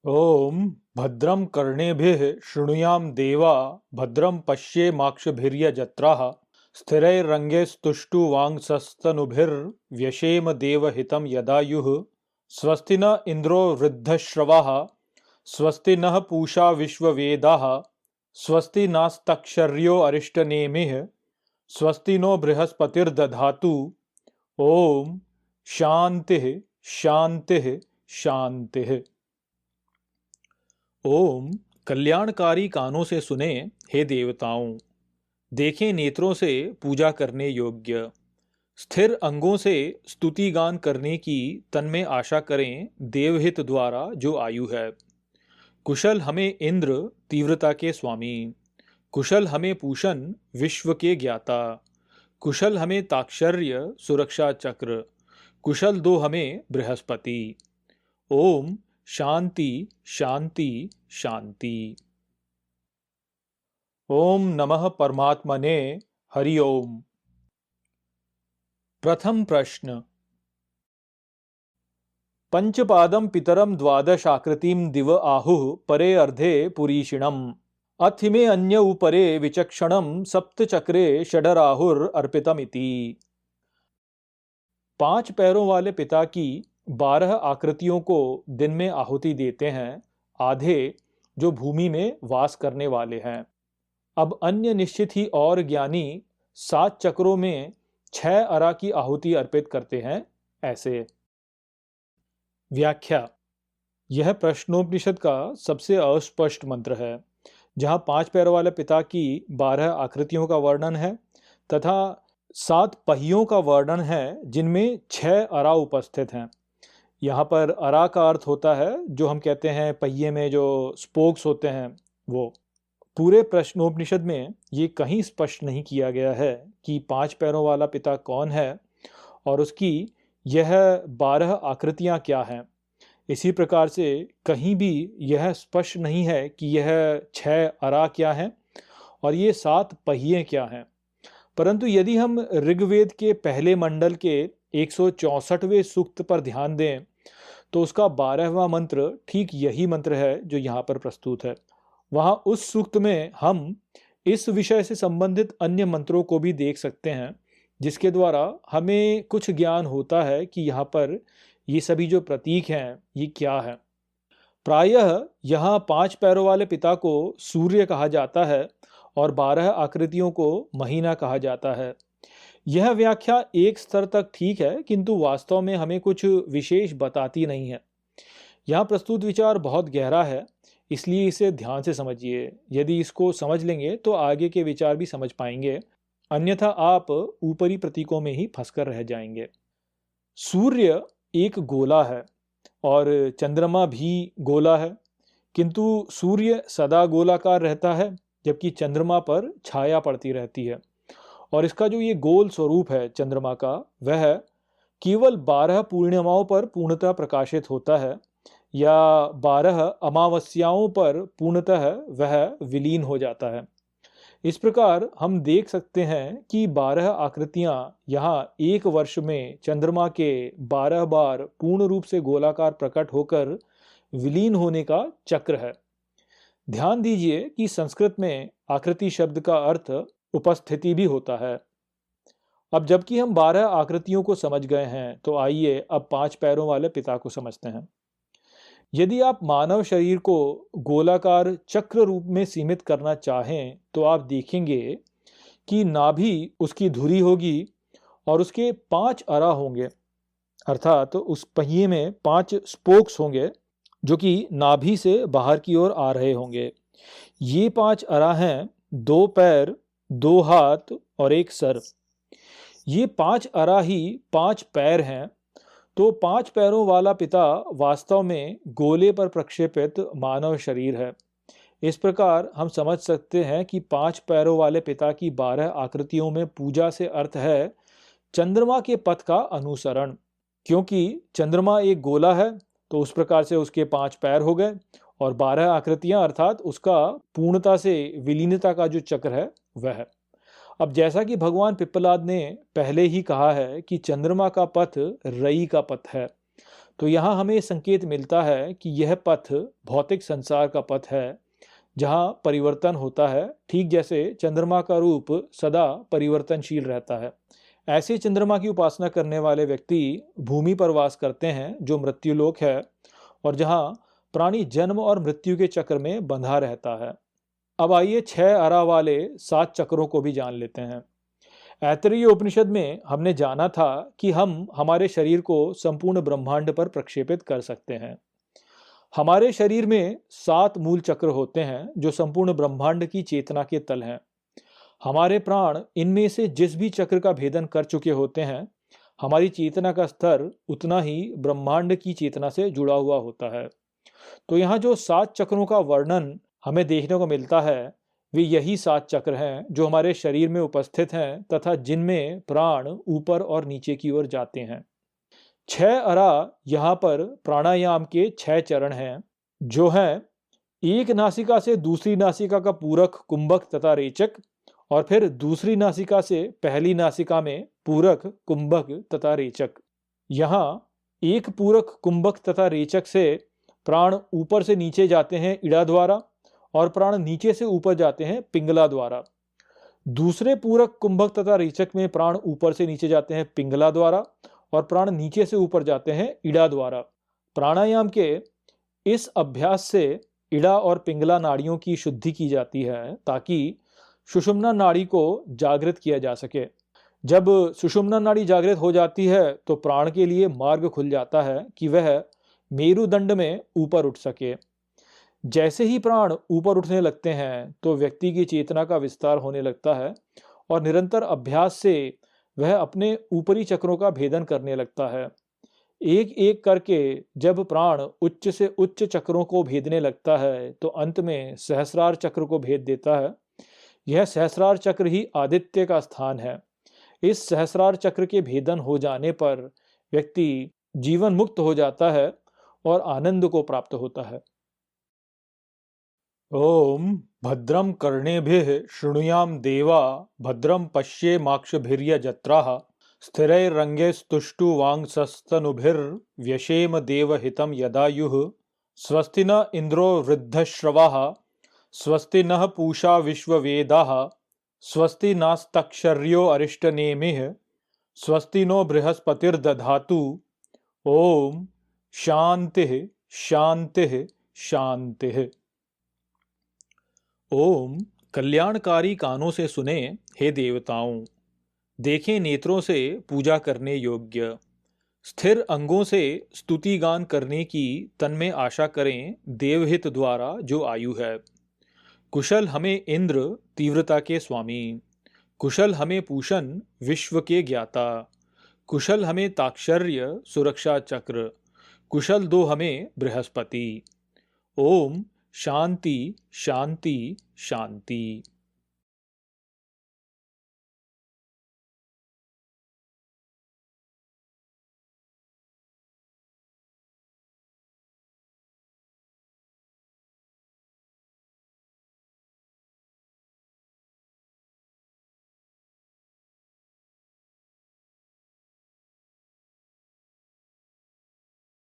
ओम भद्रं कर्णेभिः शृणुयाम देवा भद्रं पश्येमाक्षभिर्यजत्राः स्थिरैरङ्गैस्तुष्टुवांसस्तनुभिर्व्यशेम देवहितं यदायुः स्वस्ति न इन्द्रो वृद्धश्रवाः स्वस्ति नः पूषा विश्ववेदाः स्वस्ति नास्तक्षर्यो अरिष्टनेमिः स्वस्ति नो बृहस्पतिर्दधातु। ओम शांतिः शांतिः शांतिः। ओम कल्याणकारी कानों से सुने हे देवताओं, देखें नेत्रों से पूजा करने योग्य, स्थिर अंगों से स्तुति गान करने की तन में आशा करें देवहित द्वारा जो आयु है। कुशल हमें इंद्र तीव्रता के स्वामी, कुशल हमें पूषण विश्व के ज्ञाता, कुशल हमें ताक्षर्य सुरक्षा चक्र, कुशल दो हमें बृहस्पति। ओम शांति शांति शांति। ओम नमः परमात्मने हरि ओम। प्रथम प्रश्न। पंचपादम पितरम द्वादशाकृतिम दिव आहुः परे अर्धे पुरीषिणम अथिमे अन्य उपरे विचक्षणम सप्तचक्रे षडराहुर अर्पितमिति। 5 पैरों वाले पिता की 12 आकृतियों को दिन में आहुति देते हैं, आधे जो भूमि में वास करने वाले हैं। अब अन्य निश्चित ही और ज्ञानी 7 चक्रों में 6 अरा की आहुति अर्पित करते हैं। ऐसे व्याख्या। यह प्रश्नोपनिषद का सबसे अस्पष्ट मंत्र है, जहां 5 पैरों वाले पिता की 12 आकृतियों का वर्णन है तथा 7 पहियों का वर्णन है जिनमें 6 अरा उपस्थित हैं। यहाँ पर अरा का अर्थ होता है जो हम कहते हैं पहिए में जो स्पोक्स होते हैं वो। पूरे प्रश्नोपनिषद में ये कहीं स्पष्ट नहीं किया गया है कि 5 पैरों वाला पिता कौन है और उसकी यह 12 आकृतियाँ क्या हैं। इसी प्रकार से कहीं भी यह स्पष्ट नहीं है कि यह 6 अरा क्या हैं और ये 7 पहिए क्या हैं। परंतु यदि हम ऋग्वेद के पहले मंडल के 164वें सूक्त पर ध्यान दें तो उसका 12वां मंत्र ठीक यही मंत्र है जो यहाँ पर प्रस्तुत है। वहाँ उस सूक्त में हम इस विषय से संबंधित अन्य मंत्रों को भी देख सकते हैं, जिसके द्वारा हमें कुछ ज्ञान होता है कि यहाँ पर ये सभी जो प्रतीक हैं ये क्या है। प्रायः यहाँ 5 पैरों वाले पिता को सूर्य कहा जाता है और 12 आकृतियों को महीना कहा जाता है। यह व्याख्या एक स्तर तक ठीक है, किंतु वास्तव में हमें कुछ विशेष बताती नहीं है। यहाँ प्रस्तुत विचार बहुत गहरा है, इसलिए इसे ध्यान से समझिए। यदि इसको समझ लेंगे तो आगे के विचार भी समझ पाएंगे, अन्यथा आप ऊपरी प्रतीकों में ही फंसकर रह जाएंगे। सूर्य एक गोला है और चंद्रमा भी गोला है, किंतु सूर्य सदा गोलाकार रहता है जबकि चंद्रमा पर छाया पड़ती रहती है। और इसका जो ये गोल स्वरूप है चंद्रमा का, वह केवल 12 पूर्णिमाओं पर पूर्णतः प्रकाशित होता है या 12 अमावस्याओं पर पूर्णतः वह विलीन हो जाता है। इस प्रकार हम देख सकते हैं कि 12 आकृतियां यहाँ एक वर्ष में चंद्रमा के 12 बार पूर्ण रूप से गोलाकार प्रकट होकर विलीन होने का चक्र है। ध्यान दीजिए कि संस्कृत में आकृति शब्द का अर्थ उपस्थिति भी होता है। अब जबकि हम 12 आकृतियों को समझ गए हैं तो आइए अब 5 पैरों वाले पिता को समझते हैं। यदि आप मानव शरीर को गोलाकार चक्र रूप में सीमित करना चाहें तो आप देखेंगे कि नाभि उसकी धुरी होगी और उसके 5 अरा होंगे, अर्थात तो उस पहिए में 5 स्पोक्स होंगे जो कि नाभि से बाहर की ओर आ रहे होंगे। ये 5 अरा हैं 2 पैर, 2 हाथ और 1 सर। ये 5 अरा ही 5 पैर हैं। तो 5 पैरों वाला पिता वास्तव में गोले पर प्रक्षेपित मानव शरीर है। इस प्रकार हम समझ सकते हैं कि 5 पैरों वाले पिता की 12 आकृतियों में पूजा से अर्थ है चंद्रमा के पथ का अनुसरण। क्योंकि चंद्रमा एक गोला है तो उस प्रकार से उसके 5 पैर हो गए और 12 आकृतियां अर्थात उसका पूर्णता से विलीनता का जो चक्र है वह है। अब जैसा कि भगवान पिप्पलाद ने पहले ही कहा है कि चंद्रमा का पथ रई का पथ है, तो यहाँ हमें संकेत मिलता है कि यह पथ भौतिक संसार का पथ है, जहाँ परिवर्तन होता है, ठीक जैसे चंद्रमा का रूप सदा परिवर्तनशील रहता है। ऐसे चंद्रमा की उपासना करने वाले व्यक्ति भूमि पर वास करते हैं, जो मृत्युलोक है, और जहाँ प्राणी जन्म और मृत्यु के चक्र में बंधा रहता है। अब आइए 6 अरा वाले 7 चक्रों को भी जान लेते हैं। ऐतरेय उपनिषद में हमने जाना था कि हम हमारे शरीर को संपूर्ण ब्रह्मांड पर प्रक्षेपित कर सकते हैं। हमारे शरीर में 7 मूल चक्र होते हैं, जो संपूर्ण ब्रह्मांड की चेतना के तल हैं। हमारे प्राण इनमें से जिस भी चक्र का भेदन कर चुके होते हैं, हमारी चेतना का स्तर उतना ही ब्रह्मांड की चेतना से जुड़ा हुआ होता है। तो यहाँ जो 7 चक्रों का वर्णन हमें देखने को मिलता है, वे यही 7 चक्र हैं जो हमारे शरीर में उपस्थित हैं तथा जिनमें प्राण ऊपर और नीचे की ओर जाते हैं। 6 अरा यहाँ पर प्राणायाम के 6 चरण हैं, जो हैं एक नासिका से दूसरी नासिका का पूरक, कुंभक तथा रेचक, और फिर दूसरी नासिका से पहली नासिका में पूरक, कुंभक तथा रेचक। यहाँ एक पूरक, कुंभक तथा रेचक से प्राण ऊपर से नीचे जाते हैं इड़ा द्वारा, और प्राण नीचे से ऊपर जाते हैं पिंगला द्वारा। दूसरे पूरक, कुंभक तथा रेचक में प्राण ऊपर से नीचे जाते हैं पिंगला द्वारा, और प्राण नीचे से ऊपर जाते हैं इड़ा द्वारा। प्राणायाम के इस अभ्यास से इड़ा और पिंगला नाड़ियों की शुद्धि की जाती है, ताकि सुषुम्ना नाड़ी को जागृत किया जा सके। जब सुषुम्ना नाड़ी जागृत हो जाती है, तो प्राण के लिए मार्ग खुल जाता है कि वह मेरुदंड में ऊपर उठ सके। जैसे ही प्राण ऊपर उठने लगते हैं, तो व्यक्ति की चेतना का विस्तार होने लगता है, और निरंतर अभ्यास से वह अपने ऊपरी चक्रों का भेदन करने लगता है। एक एक करके जब प्राण उच्च से उच्च चक्रों को भेदने लगता है, तो अंत में सहस्रार चक्र को भेद देता है। यह सहस्रार चक्र ही आदित्य का स्थान है। इस सहस्रार चक्र के भेदन हो जाने पर व्यक्ति जीवन मुक्त हो जाता है और आनंद को प्राप्त होता है। ओम भद्रम कर्णेभिः शृणुयाम देवा भद्रम पश्येमाक्षभिर्यजत्राः स्थिरैरङ्गैस्तुष्टुवांसस्तनुभिर्व्यशेम देवहितं यदायुः स्वस्ति न इन्द्रो वृद्धश्रवाः स्वस्ति नः पूषा विश्ववेदाः स्वस्ति नास्तक्षर्यो अरिष्टनेमिः स्वस्ति नो बृहस्पतिर्दधातु। ओम शांतिः शांतिः शांतिः। ओम कल्याणकारी कानों से सुने हे देवताओं, देखें नेत्रों से पूजा करने योग्य, स्थिर अंगों से स्तुति गान करने की तन में आशा करें देवहित द्वारा जो आयु है। कुशल हमें इंद्र तीव्रता के स्वामी, कुशल हमें पूषण विश्व के ज्ञाता, कुशल हमें ताक्षर्य सुरक्षा चक्र, कुशल दो हमें बृहस्पति। ओम शांति शांति शांति।